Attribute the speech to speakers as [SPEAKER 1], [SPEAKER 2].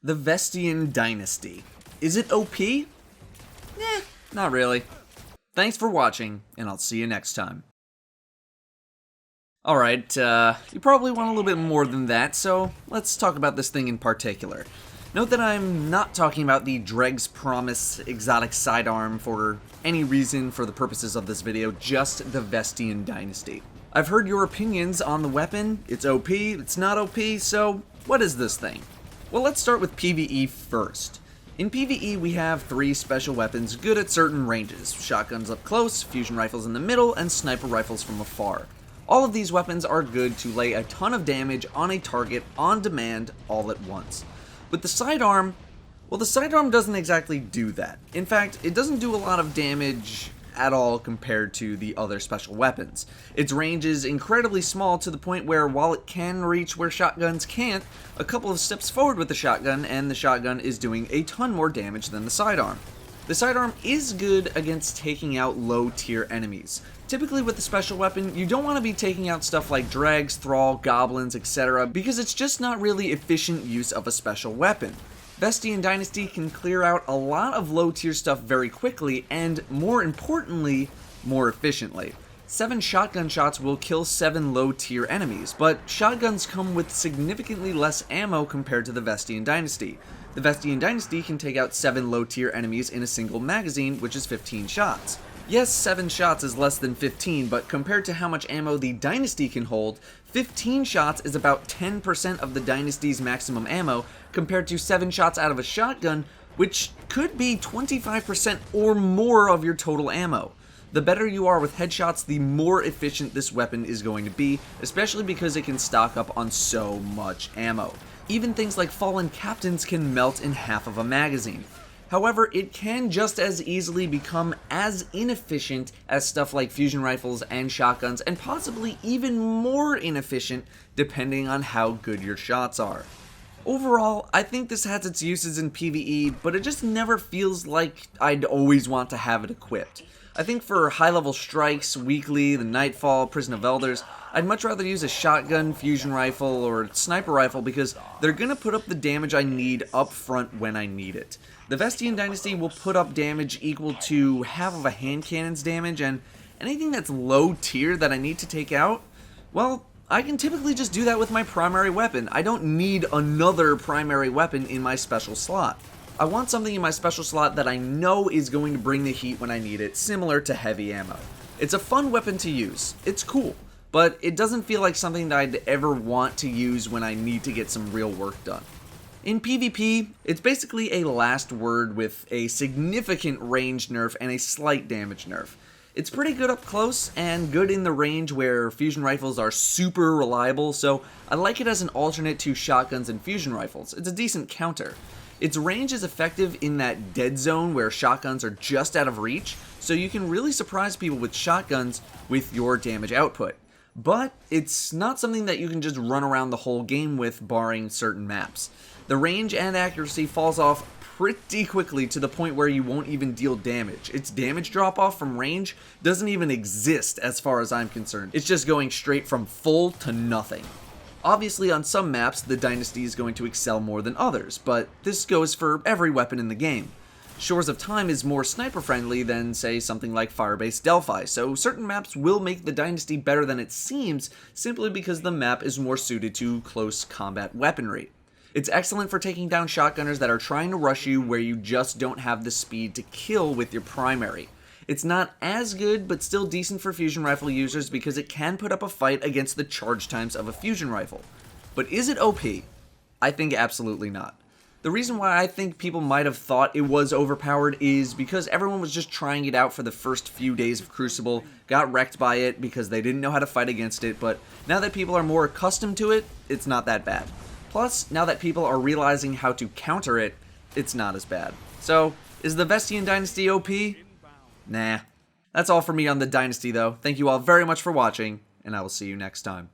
[SPEAKER 1] The Vestian Dynasty. Is it OP? Not really. Thanks for watching, and I'll see you next time. Alright, you probably want a little bit more than that, so let's talk about this thing in particular. Note that I'm not talking about the Dreg's Promise exotic sidearm for any reason for the purposes of this video, just the Vestian Dynasty. I've heard your opinions on the weapon. It's OP, it's not OP, so what is this thing? Well, let's start with PvE first. In PvE, we have 3 special weapons good at certain ranges: shotguns up close, fusion rifles in the middle, and sniper rifles from afar. All of these weapons are good to lay a ton of damage on a target on demand all at once. With the sidearm, well, the sidearm doesn't exactly do that. In fact, it doesn't do a lot of damage at all compared to the other special weapons. Its range is incredibly small to the point where, while it can reach where shotguns can't, a couple of steps forward with the shotgun and the shotgun is doing a ton more damage than the sidearm. The sidearm is good against taking out low tier enemies. Typically with the special weapon, you don't want to be taking out stuff like dregs, thrall, goblins, etc. because it's just not really efficient use of a special weapon. Vestian Dynasty can clear out a lot of low tier stuff very quickly and, more importantly, more efficiently. 7 shotgun shots will kill 7 low tier enemies, but shotguns come with significantly less ammo compared to the Vestian Dynasty. The Vestian Dynasty can take out 7 low tier enemies in a single magazine, which is 15 shots. Yes, 7 shots is less than 15, but compared to how much ammo the Dynasty can hold, 15 shots is about 10% of the Dynasty's maximum ammo, compared to 7 shots out of a shotgun, which could be 25% or more of your total ammo. The better you are with headshots, the more efficient this weapon is going to be, especially because it can stock up on so much ammo. Even things like fallen captains can melt in half of a magazine. However, it can just as easily become as inefficient as stuff like fusion rifles and shotguns, and possibly even more inefficient depending on how good your shots are. Overall, I think this has its uses in PvE, but it just never feels like I'd always want to have it equipped. I think for high-level strikes, weekly, the Nightfall, Prison of Elders, I'd much rather use a shotgun, fusion rifle, or sniper rifle because they're gonna put up the damage I need up front when I need it. The Vestian Dynasty will put up damage equal to half of a hand cannon's damage, and anything that's low tier that I need to take out, well, I can typically just do that with my primary weapon. I don't need another primary weapon in my special slot. I want something in my special slot that I know is going to bring the heat when I need it, similar to heavy ammo. It's a fun weapon to use. It's cool, but it doesn't feel like something that I'd ever want to use when I need to get some real work done. In PvP, it's basically a last word with a significant range nerf and a slight damage nerf. It's pretty good up close and good in the range where fusion rifles are super reliable, so I like it as an alternate to shotguns and fusion rifles. It's a decent counter. Its range is effective in that dead zone where shotguns are just out of reach, so you can really surprise people with shotguns with your damage output. But it's not something that you can just run around the whole game with, barring certain maps. The range and accuracy falls off pretty quickly to the point where you won't even deal damage. Its damage drop off from range doesn't even exist as far as I'm concerned. It's just going straight from full to nothing. Obviously, on some maps, the Dynasty is going to excel more than others, but this goes for every weapon in the game. Shores of Time is more sniper-friendly than, say, something like Firebase Delphi, so certain maps will make the Dynasty better than it seems simply because the map is more suited to close combat weaponry. It's excellent for taking down shotgunners that are trying to rush you where you just don't have the speed to kill with your primary. It's not as good, but still decent for fusion rifle users because it can put up a fight against the charge times of a fusion rifle. But is it OP? I think absolutely not. The reason why I think people might have thought it was overpowered is because everyone was just trying it out for the first few days of Crucible, got wrecked by it because they didn't know how to fight against it, but now that people are more accustomed to it, it's not that bad. Plus, now that people are realizing how to counter it, it's not as bad. So, is the Vestian Dynasty OP? Nah. That's all for me on the Dynasty though. Thank you all very much for watching, and I will see you next time.